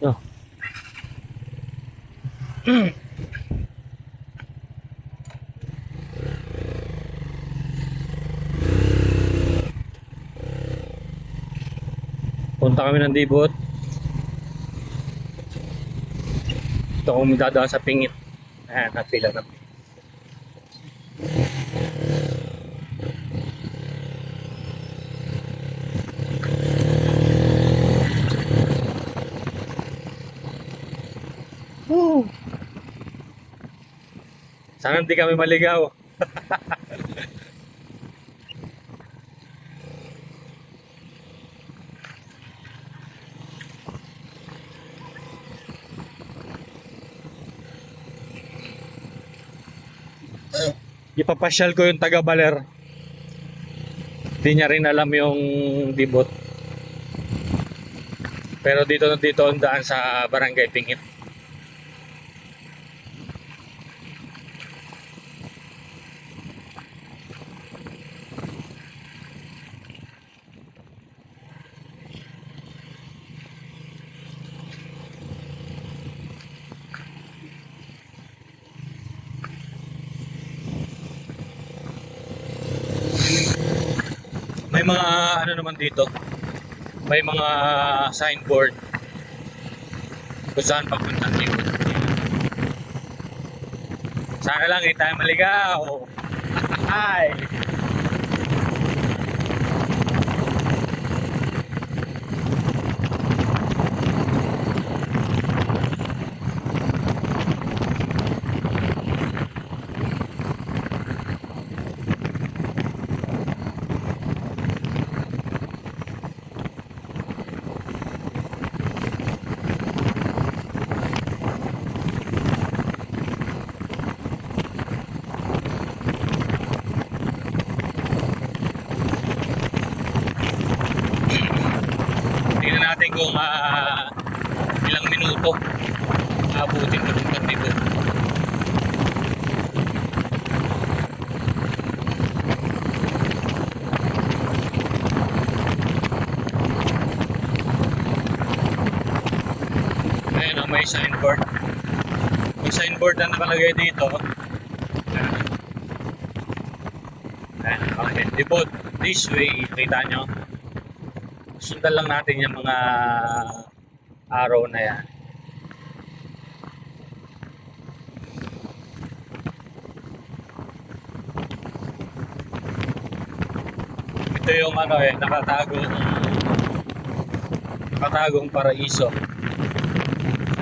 Oh. Punta kami ng Dibot. Ito kung dadaan sa Pingit. Ayan, napila na. Woo! Sana hindi kami maligaw. Ipapasyal ko yung taga Baler. Hindi niya rin alam yung Dibot. Pero dito ang daan sa Barangay Pingit. May mga ano naman dito. May mga signboard kung saan papunta dito. Sana lang hindi tayo maligaw. Ay! Tingnan natin kung ilang minuto abutin ko ng dito. Ayan o, may signboard. May signboard na nakalagay dito. Ayan, okay. Dibot, this way. Kita nyo? Sundan lang natin yung mga araw na yan. Ito yung ano nakatagong paraiso.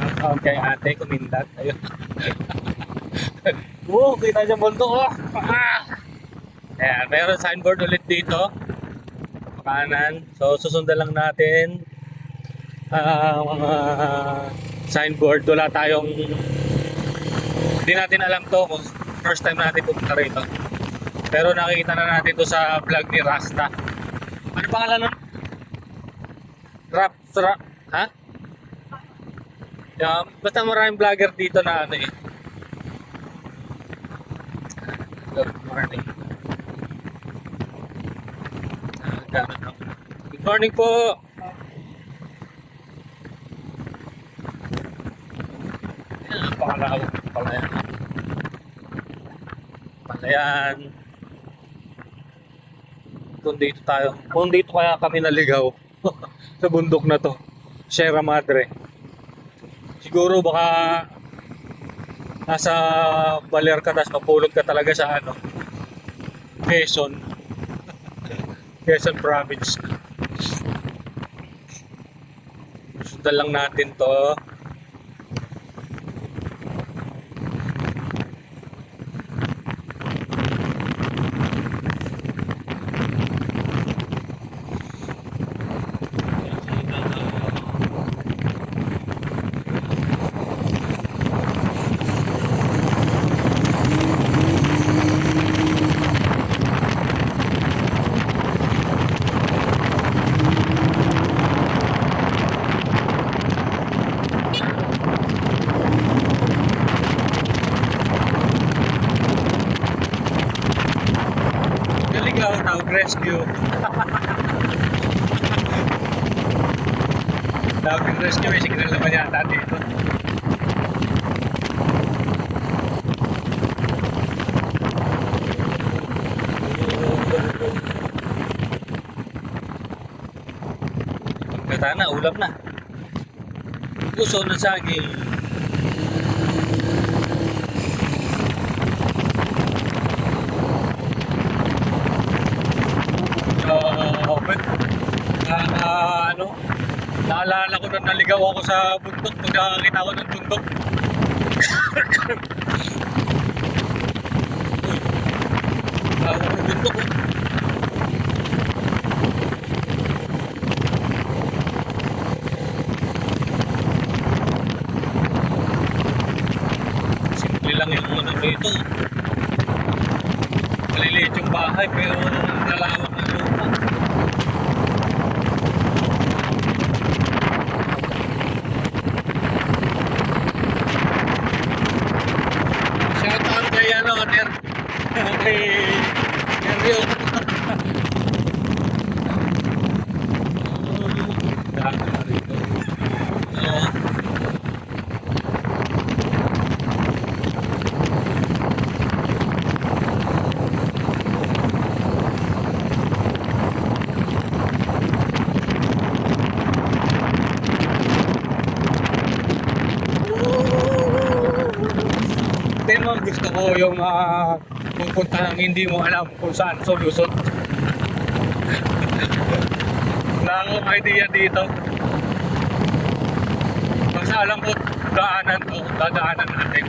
Shoutout kay ate Kumindat. Ayun. Kita niyo bundok. Ayan, mayroon signboard ulit dito. Kanan. So susundan lang natin mga signboard. Wala tayong, hindi natin alam to kung first time natin pupunta rito. Pero nakikita na natin to sa vlog ni Rasta. Ano pangalan nun? Ha? Yeah, basta maraming vlogger dito na ano eh. Good morning. Good morning po. Pakalawak pala yan. Palayan. Kung dito kaya kami naligaw sa bundok na to, Sierra Madre. Siguro baka nasa Baler ka, tapos mapulot ka talaga sa ano, Quezon province. Sundan lang natin to. Tawag rescue. Daming rescue, may signal naman yata dito. Pagkata na, ulam na. Puso ng saging. Ano, naalala ko na naligaw ako sa bundok pag nakakita ko ng bundok. Ako ng bundok. Simple lang yung ano dito. Maliliit yung bahay pero nalawak na lupa. Shoutout kay ano, kay Rio. Pero gusto ko yung pupunta ng hindi mo alam kung saan solusyon. Wala akong idea dito. Basta alam ko daanan to, dadaanan natin.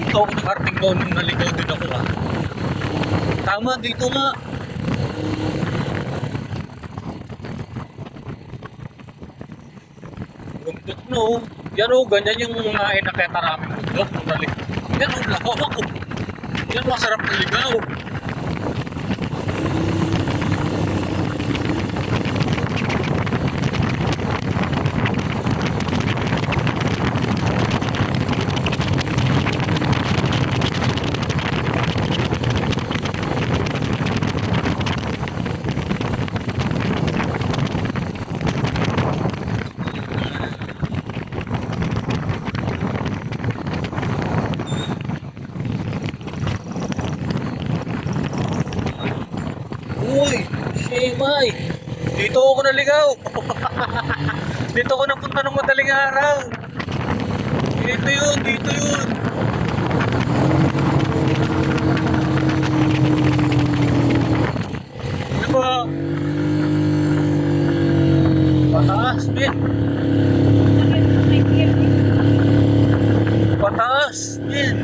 Dito ako nakarating doon nung naligaw din ako Tama, dito nga. Bundok no. Yan o, ganyan yung mga inaketaraming bundok. Yan o, lawak o. Yan masarap naligaw. Uy, Shemay! Dito ako naligaw! Dito ako napunta ng madaling araw! Dito yun, dito yun! Ano ba? Pataas, Ben! Pataas, Ben!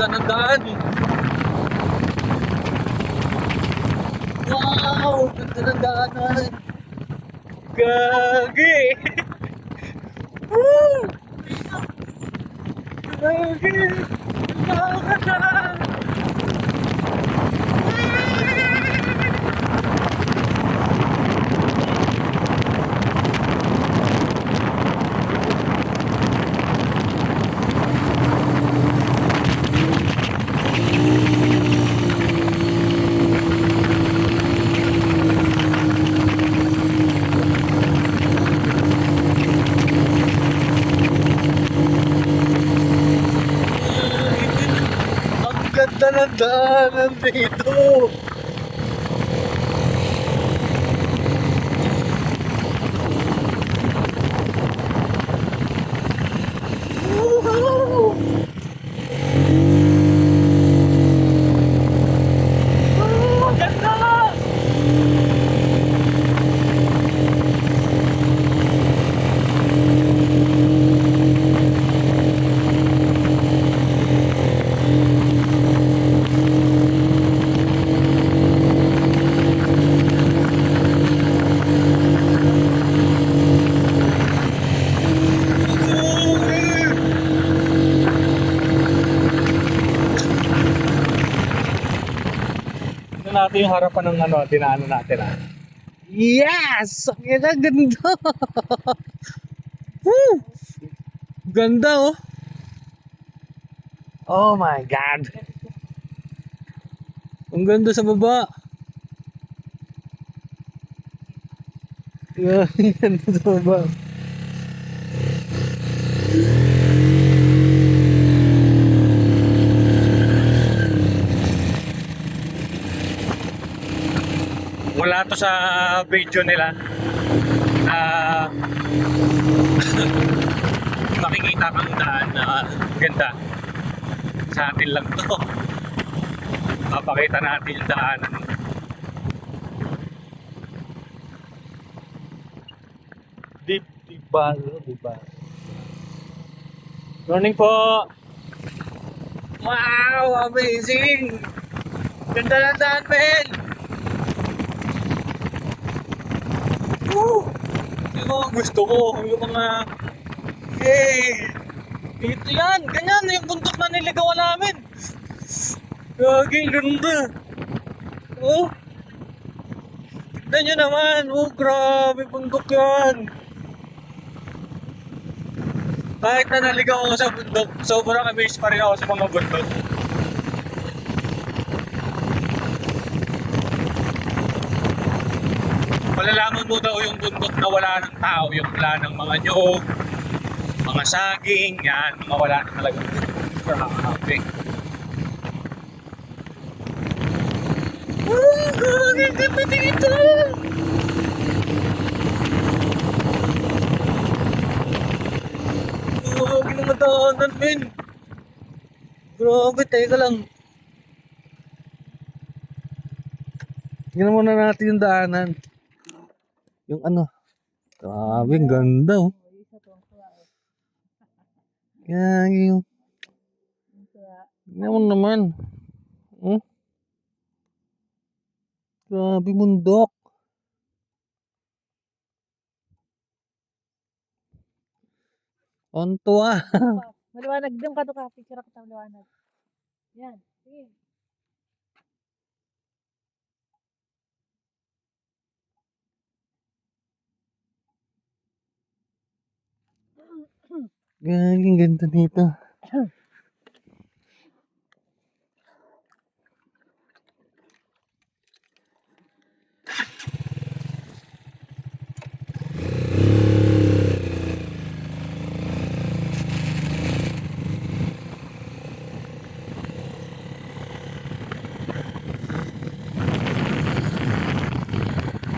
Ng daan. Wow! Ganda ng daanan. Gagi! Woo! Gagi! Nakakata! Ganda ng daanan dito. Wow! Ganda! ito yung harapan ng ano, dinaanan natin ah. Yes! Ang ganda! Woo! Ganda oh! Oh my God! Ang ganda sa baba! Yeah, ang ganda sa baba. Wala to sa video nila. Makikita kang daan na ganda. Sa atin lang to. Papakita natin yung daanan. Diba? Morning po! Wow! Amazing! Ganda ng daan, men! Woo! Yung mga gusto ko, yung mga... Hey! Dito yan! Ganyan! Yung bundok na niligawan namin! Gaging ganda! Oh! Tignan nyo naman! Oh, grabe bundok yan! Kahit na naligaw ako sa bundok, sobrang amazed pa rin ako sa mga bundok. Malalaman mo daw yung bundok na wala ng tao, yung wala ng mga nyog, mga saging, yan, mga wala na talaga. Grabe. Oh, grabe, ganda dito! Grabe naman daanan, men. Grabe, teka lang. Tingnan muna natin yung daanan. Yung ano. Grabe, ang ganda oh. Yan, yung... Tingnan mo naman. Oh, grabe bundok. Onto ah. Maliwanag din ka to ka. Picture ako sa maliwanag. Yan. Sige. Gaging ganda dito.